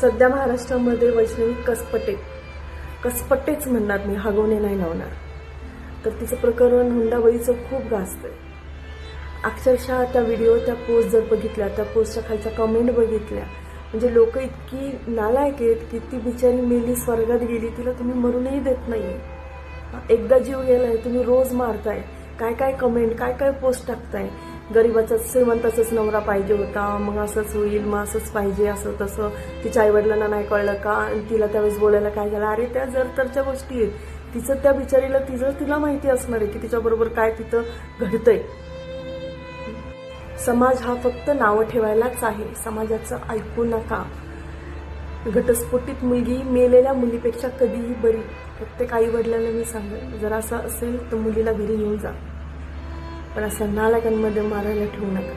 सध्या महाराष्ट्रामध्ये वैष्णवी कसपटेच म्हणणार मी, हगवणे नाही लावणार. तर तिचं प्रकरण हुंडाबळीचं खूप गाजतंय. अक्षरशः त्या व्हिडिओ, त्या पोस्ट जर बघितल्या, त्या पोस्टच्या खालच्या कमेंट बघितल्या, म्हणजे लोक इतकी नालायक आहेत की ती बिचारी मेली, स्वर्गात गेली, तिला तुम्ही मरूनही देत नाहीये. एकदा जीव गेलाय, तुम्ही रोज मारताय. काय काय कमेंट, काय काय पोस्ट टाकताय. गरीबाचा श्रीमंताचाच नवरा पाहिजे होता, मग असंच होईल, मग असंच पाहिजे, असं तसं. तिच्या आईवडिलांना नाही कळलं का, आणि तिला त्यावेळेस बोलायला काय झालं. अरे त्या जर तरच्या गोष्टी आहेत. तिचं त्या बिचारीला तिला माहिती असणार आहे की तिच्याबरोबर काय तिथं घडतंय. समाज हा फक्त नावं ठेवायलाच आहे. समाजाचं ऐकू नका. घटस्फोटित मुलगी मेलेल्या मुलीपेक्षा कधीही बरी. प्रत्येक आई वडिलांना मी सांगेन, जर असं असेल तर मुलीला घरी घेऊन जा, पण असं नालायकांमध्ये मारायला ठेवू नका.